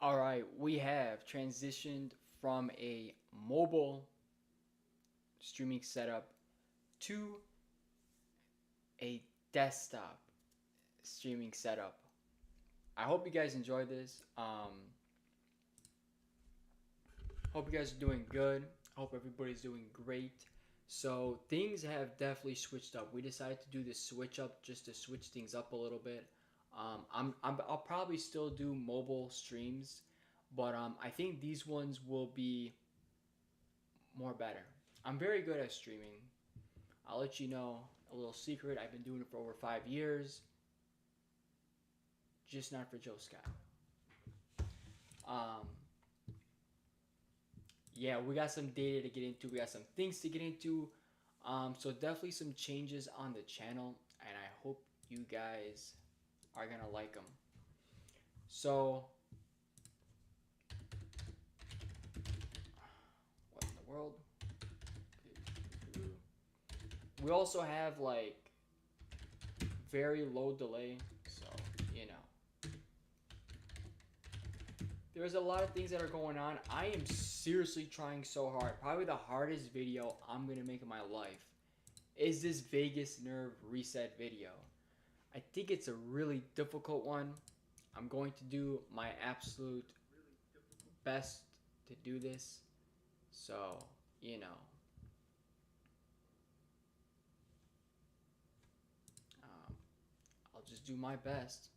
All right, we have transitioned from a mobile streaming setup to a desktop streaming setup. I hope you guys enjoy this. Hope you guys are doing good. Hope everybody's doing great. So things have definitely switched up. We decided to do this switch up just to switch things up a little bit. I'll probably still do mobile streams, but I think these ones will be more better. I'm very good at streaming. I'll let you know a little secret. I've been doing it for over 5 years, just not for Joe Scott. Um, yeah, we got some data to get into. We got some things to get into. So definitely some changes on the channel, and I hope you guys are gonna like them. So, what in the world? We also have like very low delay, so you know. There's a lot of things that are going on. I am seriously trying so hard. Probably the hardest video I'm gonna make in my life is this vagus nerve reset video. I think it's a really difficult one. I'm going to do my absolute best to do this. So, you know, um, I'll just do my best.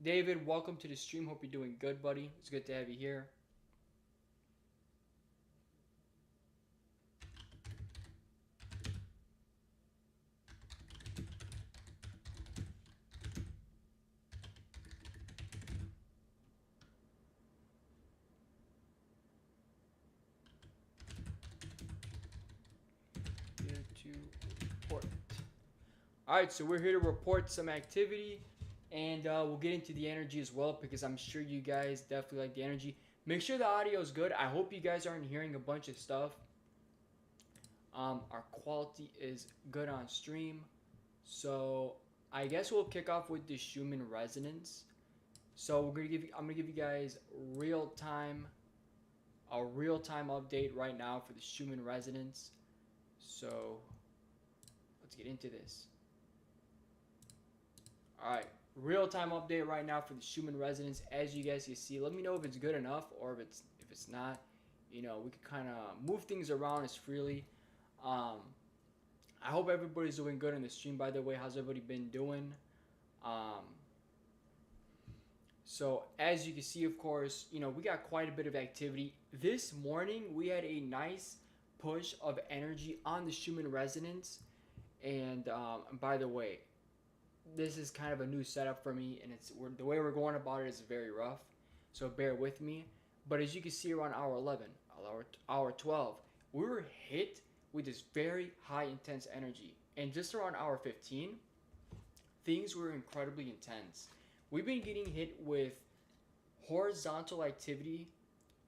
David, welcome to the stream. Hope you're doing good, buddy. It's good to have you here. Here to report. All right, so we're here to report some activity, and we'll get into the energy as well because I'm sure you guys definitely like the energy. Make sure the audio is good. I hope you guys aren't hearing a bunch of stuff. Our quality is good on stream, so I guess we'll kick off with the Schumann resonance. So I'm gonna give you guys a real time update right now for the Schumann resonance. So let's get into this. All right, real time update right now for the Schumann resonance. As you guys can see, let me know if it's good enough or if it's not. You know, we can kind of move things around as freely. Um, I hope everybody's doing good in the stream. By the way, how's everybody been doing? Um, so as you can see, of course, you know we got quite a bit of activity this morning. We had a nice push of energy on the Schumann resonance, and by the way, this is kind of a new setup for me, and the way we're going about it is very rough, so bear with me. But as you can see, around hour 11, hour 12, we were hit with this very high intense energy, and just around hour 15, things were incredibly intense. We've been getting hit with horizontal activity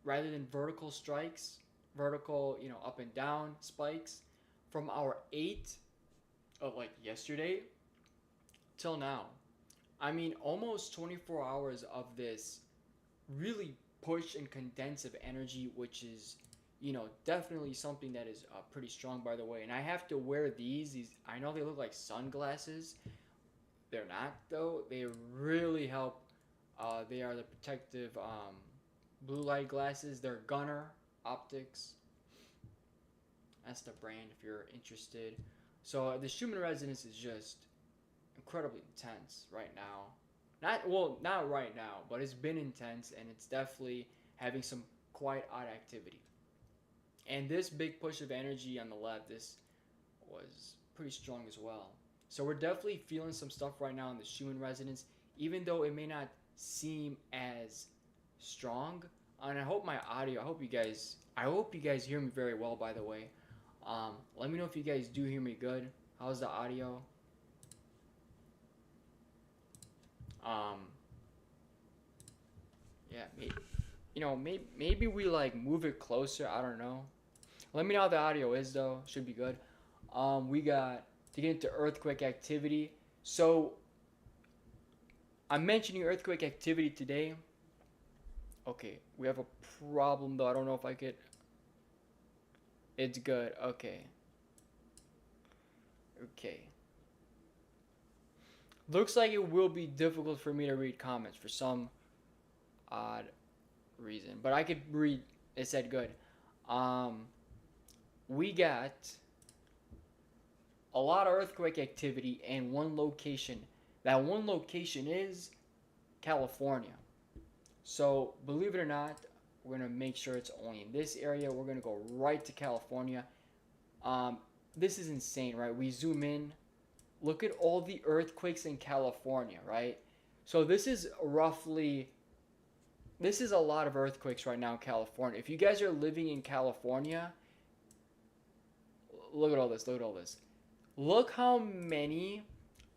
rather than vertical strikes, vertical, you know, up and down spikes from hour 8 of like yesterday till now. I mean, almost 24 hours of this really push and condense of energy, which is, you know, definitely something that is pretty strong, by the way. And I have to wear these. I know they look like sunglasses. They're not, though. They really help. They are the protective blue light glasses. They're Gunner Optics. That's the brand if you're interested. So the Schumann resonance is just incredibly intense right now. Not right now, but it's been intense, and it's definitely having some quite odd activity. And this big push of energy on the left, this was pretty strong as well. So we're definitely feeling some stuff right now in the Schumann resonance, even though it may not seem as strong. And I hope my audio, I hope you guys hear me very well, by the way. Let me know if you guys do hear me good. How's the audio? Yeah, maybe we like move it closer. I don't know. Let me know how the audio is though. Should be good. We got to get into earthquake activity. So I'm mentioning earthquake activity today. Okay, we have a problem though. I don't know if I could. It's good. Okay. Okay. Looks like it will be difficult for me to read comments for some odd reason, but I could read. It said good. Um, we got a lot of earthquake activity in one location. That one location is California. So believe it or not, we're gonna make sure it's only in this area. We're gonna go right to California. Um, this is insane, right? We zoom in. Look at all the earthquakes in California, right? So this is a lot of earthquakes right now in California. If you guys are living in California, look at all this. Look at all this. Look how many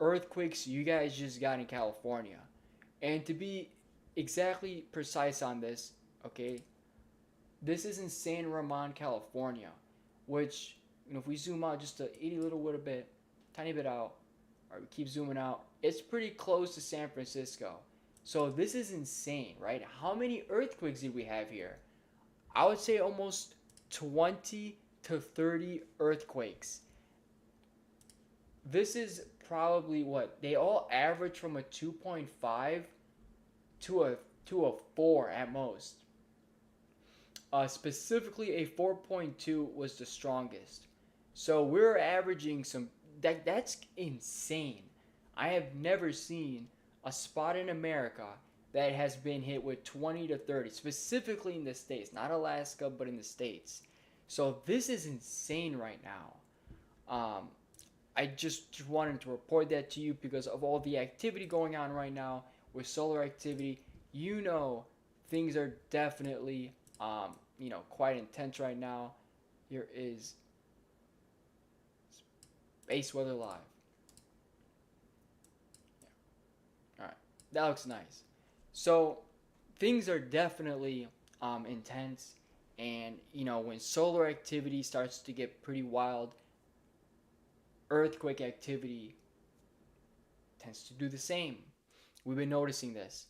earthquakes you guys just got in California. And to be exactly precise on this, okay, this is in San Ramon, California, which, if we zoom out just a itty little bit, tiny bit out, or we keep zooming out, it's pretty close to San Francisco. So this is insane, right? How many earthquakes did we have here? I would say almost 20 to 30 earthquakes. This is probably what they all average from a 2.5 to a 4 at most. Specifically, a 4.2 was the strongest. So we're averaging that's insane. I have never seen a spot in America that has been hit with 20 to 30, specifically in the States, not Alaska, but in the States. So this is insane right now. I just wanted to report that to you because of all the activity going on right now with solar activity. Things are definitely quite intense right now. Here is Space Weather Live. Yeah. All right, that looks nice. So things are definitely intense, and when solar activity starts to get pretty wild, earthquake activity tends to do the same. We've been noticing this.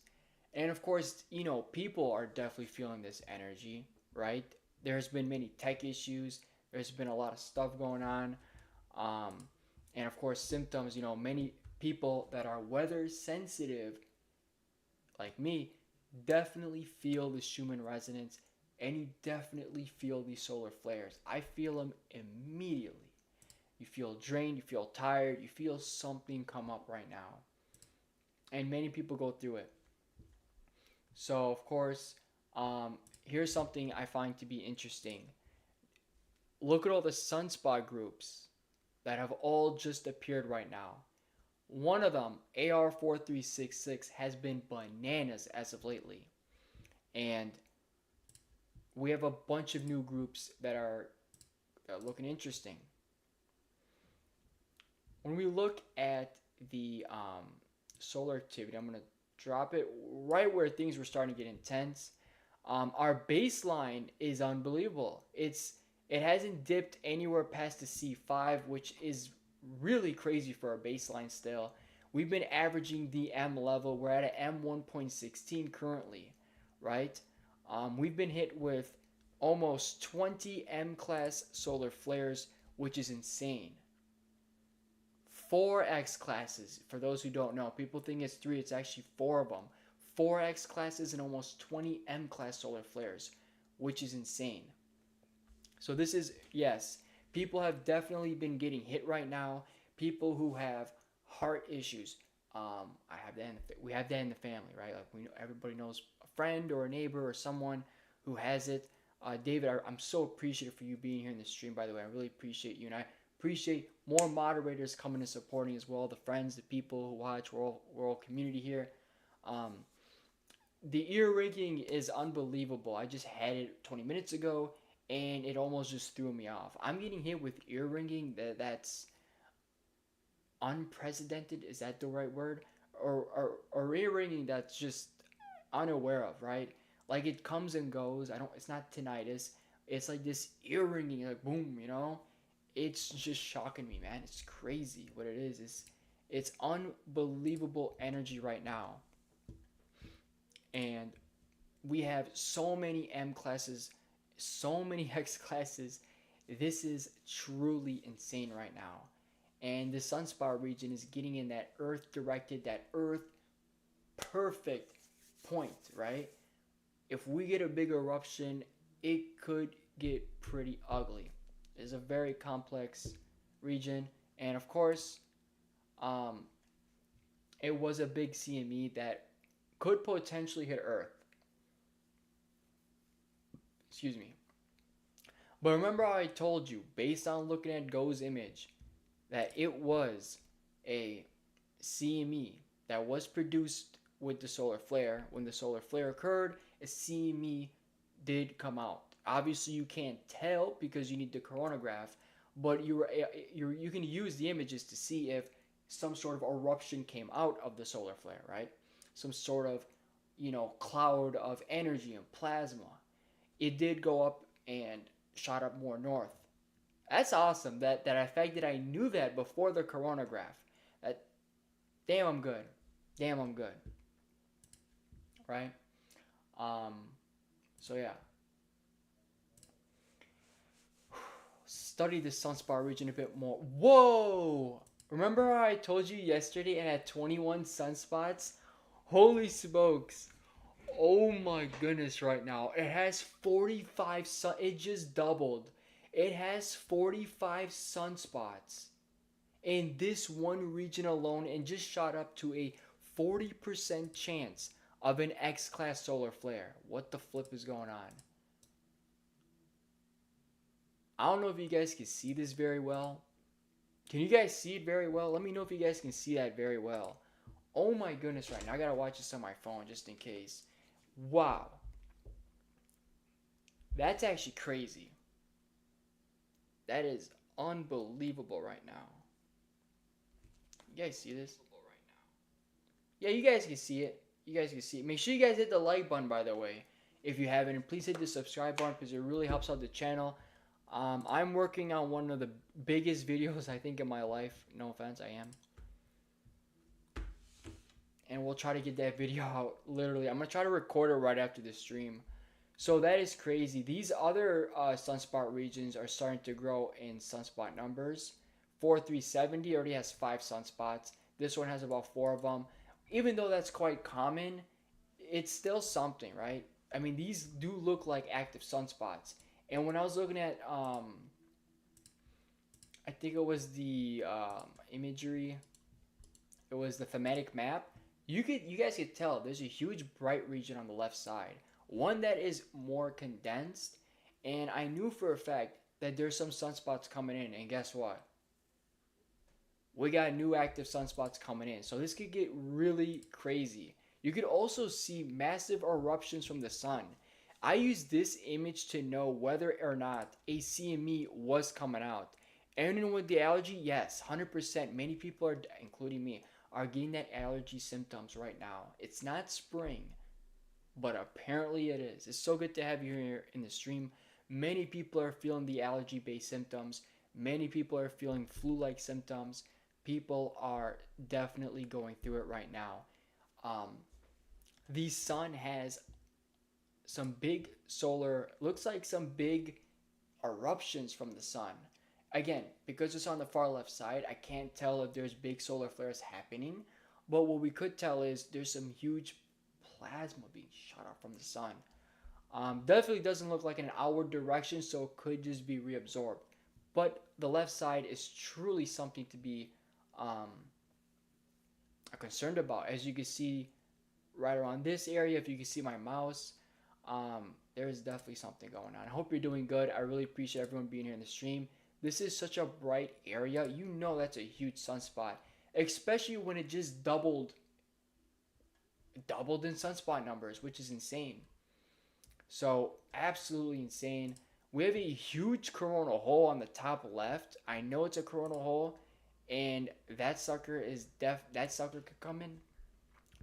And of course, people are definitely feeling this energy, right? There's been many tech issues. There's been a lot of stuff going on. Um, and of course, symptoms, many people that are weather sensitive, like me, definitely feel the Schumann resonance, and you definitely feel these solar flares. I feel them immediately. You feel drained, you feel tired, you feel something come up right now. And many people go through it. So, of course, here's something I find to be interesting. Look at all the sunspot groups that have all just appeared right now. One of them, AR4366, has been bananas as of lately. And we have a bunch of new groups that are looking interesting. When we look at the solar activity, I'm going to drop it right where things were starting to get intense. Our baseline is unbelievable. It hasn't dipped anywhere past the C5, which is really crazy for our baseline still. We've been averaging the M level. We're at an M1.16 currently, right? We've been hit with almost 20 M-class solar flares, which is insane. 4X classes, for those who don't know. People think it's 3, it's actually 4 of them. 4X classes and almost 20 M-class solar flares, which is insane. So this is, yes, people have definitely been getting hit right now. People who have heart issues. We have that in the family, right? Like everybody knows a friend or a neighbor or someone who has it. David, I'm so appreciative for you being here in the stream, by the way. I really appreciate you, and I appreciate more moderators coming and supporting as well. The friends, the people who watch, we're all community here. The ear ringing is unbelievable. I just had it 20 minutes ago, and it almost just threw me off. I'm getting hit with ear ringing that's unprecedented. Is that the right word? Or ear ringing that's just unaware of, right? Like it comes and goes. It's not tinnitus. It's like this ear ringing, like boom, It's just shocking me, man. It's crazy what it is. It's unbelievable energy right now. And we have so many M classes, so many X classes. This is truly insane right now. And the sunspot region is getting in that Earth directed, that Earth perfect point, right? If we get a big eruption, it could get pretty ugly. It's a very complex region. And of course, um, it was a big CME that could potentially hit Earth. Excuse me. But remember how I told you, based on looking at Go's image, that it was a CME that was produced with the solar flare. When the solar flare occurred, a CME did come out. Obviously, you can't tell because you need the coronagraph, but you can use the images to see if some sort of eruption came out of the solar flare, right? Some sort of, cloud of energy and plasma. It did go up and shot up more north. That's awesome. That fact that I knew that before the coronagraph. That damn, I'm good. Damn, I'm good. Right? Um. So yeah. Study the sunspot region a bit more. Whoa! Remember how I told you yesterday and had 21 sunspots? Holy smokes! Oh my goodness! Right now it has 45 sun. It just doubled. It has 45 sunspots in this one region alone and just shot up to a 40% chance of an X-class solar flare. What the flip is going on? I don't know if you guys can see this very well. Can you guys see it very well? Let me know if you guys can see that very well. Oh my goodness, right now I gotta watch this on my phone just in case. Wow. That's actually crazy. That is unbelievable right now. You guys see this? Yeah, you guys can see it. You guys can see it. Make sure you guys hit the like button, by the way. If you haven't, and please hit the subscribe button because it really helps out the channel. I'm working on one of the biggest videos I think in my life. No offense, I am. And we'll try to get that video out. Literally, I'm gonna try to record it right after the stream. So that is crazy. These other sunspot regions are starting to grow in sunspot numbers. 4370 already has 5 sunspots. This one has about 4 of them. Even though that's quite common, it's still something, right? I mean, these do look like active sunspots. And when I was looking at, I think it was the imagery, it was the thematic map. You guys could tell there's a huge bright region on the left side, one that is more condensed. And I knew for a fact that there's some sunspots coming in. And guess what? We got new active sunspots coming in. So this could get really crazy. You could also see massive eruptions from the sun. I used this image to know whether or not a CME was coming out. And with the allergy, yes, 100%. Many people are, including me, are getting that allergy symptoms right now. It's not spring, but apparently it is. It's so good to have you here in the stream. Many people are feeling the allergy-based symptoms. Many people are feeling flu-like symptoms. People are definitely going through it right now. The sun has some big solar, looks like some big eruptions from the sun. Again, because it's on the far left side, I can't tell if there's big solar flares happening. But what we could tell is there's some huge plasma being shot out from the sun. Definitely doesn't look like an outward direction, so it could just be reabsorbed. But the left side is truly something to be concerned about. As you can see right around this area, if you can see my mouse, there is definitely something going on. I hope you're doing good. I really appreciate everyone being here in the stream. This is such a bright area. You know that's a huge sunspot, especially when it just doubled in sunspot numbers, which is insane. So absolutely insane. We have a huge coronal hole on the top left. I know it's a coronal hole, and that sucker is that sucker could come in,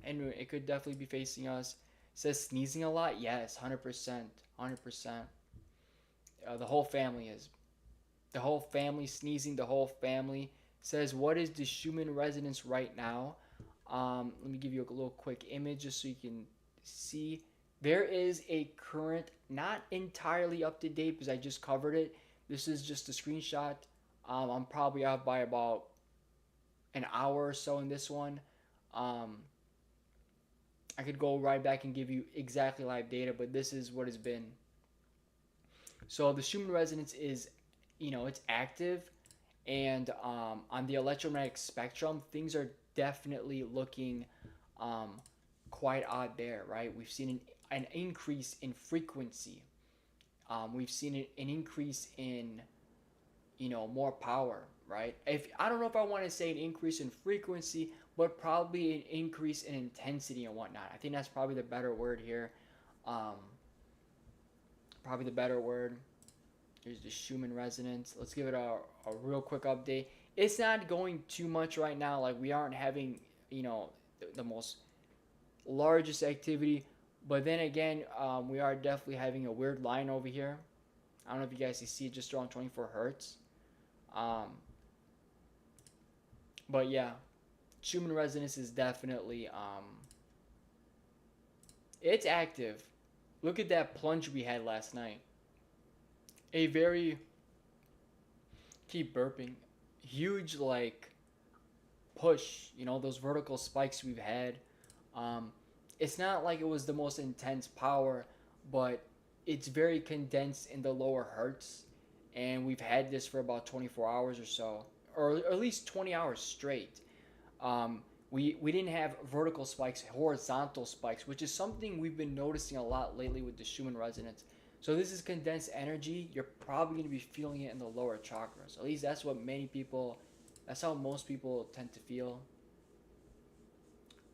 and it could definitely be facing us. It says sneezing a lot. Yes, 100%, 100%. The whole family is. The whole family sneezing. The whole family says, what is the Schumann resonance right now? Let me give you a little quick image just so you can see. There is a current, not entirely up to date because I just covered it. This is just a screenshot. I'm probably out by about an hour or so in this one. Um, I could go right back and give you exactly live data, but this is what it's been. So the Schumann resonance is, it's active, and on the electromagnetic spectrum, things are definitely looking um, quite odd there, right? We've seen an increase in frequency. We've seen an increase in, more power, right? If I don't know if I want to say an increase in frequency, but probably an increase in intensity and whatnot. I think that's probably the better word here. Um, Probably the better word. Here's the Schumann resonance. Let's give it a real quick update. It's not going too much right now. Like, we aren't having, the most largest activity. But then again, we are definitely having a weird line over here. I don't know if you guys can see it, just around 24 hertz. Um, but yeah, Schumann resonance is definitely, it's active. Look at that plunge we had last night. A very, keep burping, huge, like, push, those vertical spikes we've had. Um, it's not like it was the most intense power, but it's very condensed in the lower hertz. And we've had this for about 24 hours or so, or at least 20 hours straight. Um, we didn't have vertical spikes, horizontal spikes, which is something we've been noticing a lot lately with the Schumann resonance. So this is condensed energy. You're probably going to be feeling it in the lower chakras. At least that's how most people tend to feel.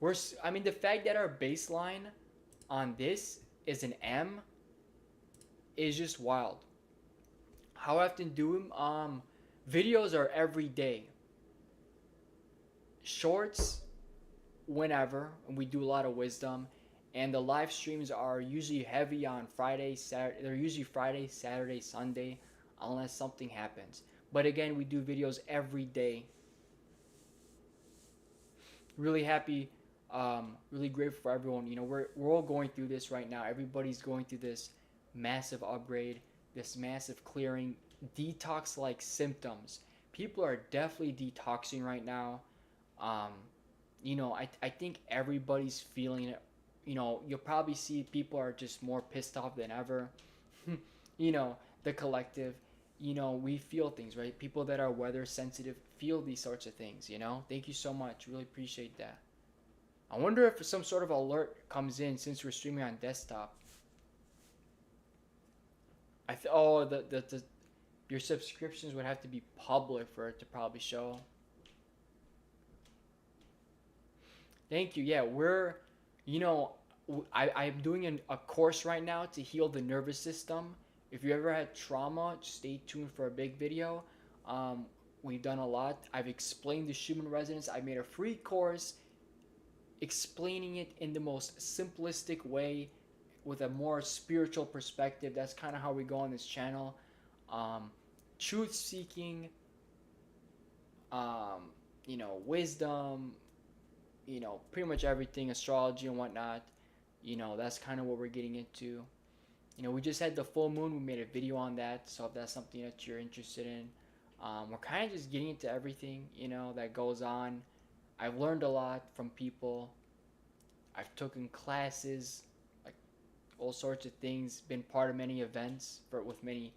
The fact that our baseline on this is an M is just wild. How often do videos are every day. Shorts whenever, and we do a lot of wisdom, and the live streams are usually heavy on Friday, Saturday. They're usually Friday, Saturday, Sunday, unless something happens. But again, we do videos every day. Really happy, really grateful for everyone. We're all going through this right now. Everybody's going through this massive upgrade, this massive clearing, detox-like symptoms. People are definitely detoxing right now. Um, I think everybody's feeling it. You'll probably see people are just more pissed off than ever. The collective, we feel things, right? People that are weather sensitive feel these sorts of things, Thank you so much. Really appreciate that. I wonder if some sort of alert comes in since we're streaming on desktop. Your subscriptions would have to be public for it to probably show. Thank you. Yeah, I'm doing a course right now to heal the nervous system. If you ever had trauma, just stay tuned for a big video. We've done a lot. I've explained the Schumann resonance. I made a free course explaining it in the most simplistic way with a more spiritual perspective. That's kind of how we go on this channel. Truth seeking, wisdom, pretty much everything, astrology and whatnot. That's kind of what we're getting into. We just had the full moon. We made a video on that. So if that's something that you're interested in, we're kind of just getting into everything, that goes on. I've learned a lot from people. I've taken classes, like all sorts of things, been part of many events with many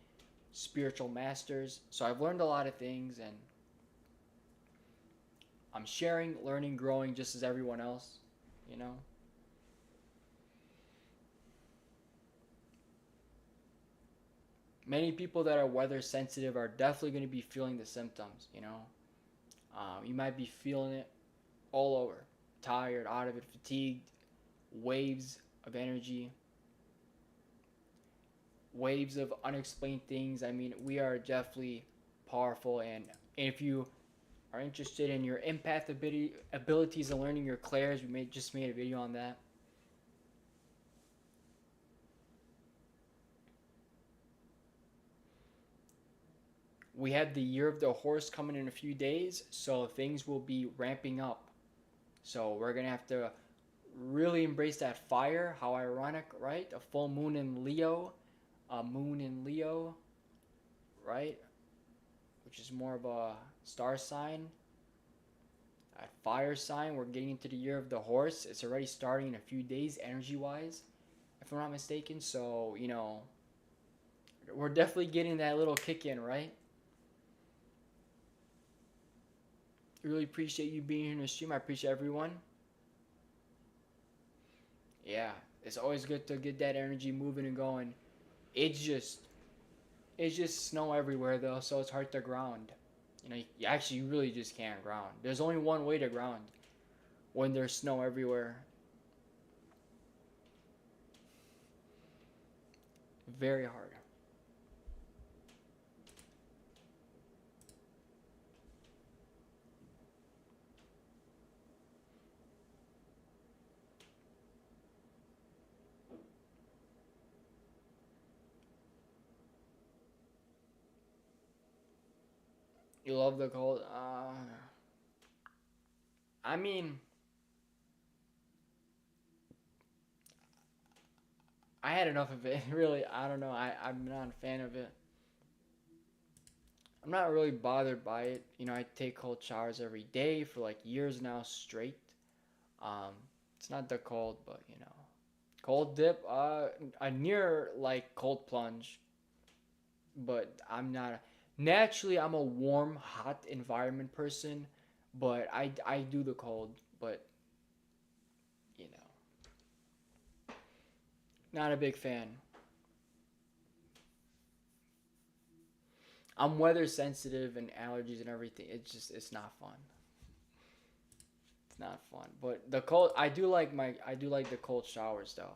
spiritual masters. So I've learned a lot of things, and I'm sharing, learning, growing just as everyone else, Many people that are weather sensitive are definitely going to be feeling the symptoms, You might be feeling it all over. Tired, out of it, fatigued, waves of energy, waves of unexplained things. We are definitely powerful, and if you are interested in your empath abilities and learning your clairs, we just made a video on that. we have the year of the horse coming in a few days, so things will be ramping up. So we're gonna have to really embrace that fire. How ironic, right? A full moon in Leo, a moon in Leo, right? Which is more of a star sign. A fire sign. We're getting into the year of the horse. It's already starting in a few days, energy-wise, if I'm not mistaken. So we're definitely getting that little kick in, right? Really appreciate you being here in the stream. I appreciate everyone. Yeah, it's always good to get that energy moving and going. It's just snow everywhere though, so it's hard to ground. You actually really just can't ground. There's only one way to ground when there's snow everywhere. Very hard. You love the cold? I mean, I had enough of it. Really, I don't know. I'm not a fan of it. I'm not really bothered by it. I take cold showers every day for like years now straight. Um, it's not the cold, but cold dip. A near like cold plunge, but I'm not. Naturally, I'm a warm, hot environment person, but I do the cold, but you know, not a big fan. I'm weather sensitive and allergies and everything. It's not fun. It's not fun. But the cold, I do like the cold showers though.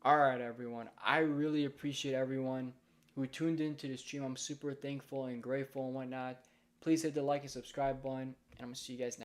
All right, everyone. I really appreciate everyone who tuned into the stream. I'm super thankful and grateful and whatnot. Please hit the like and subscribe button, and I'm gonna see you guys next.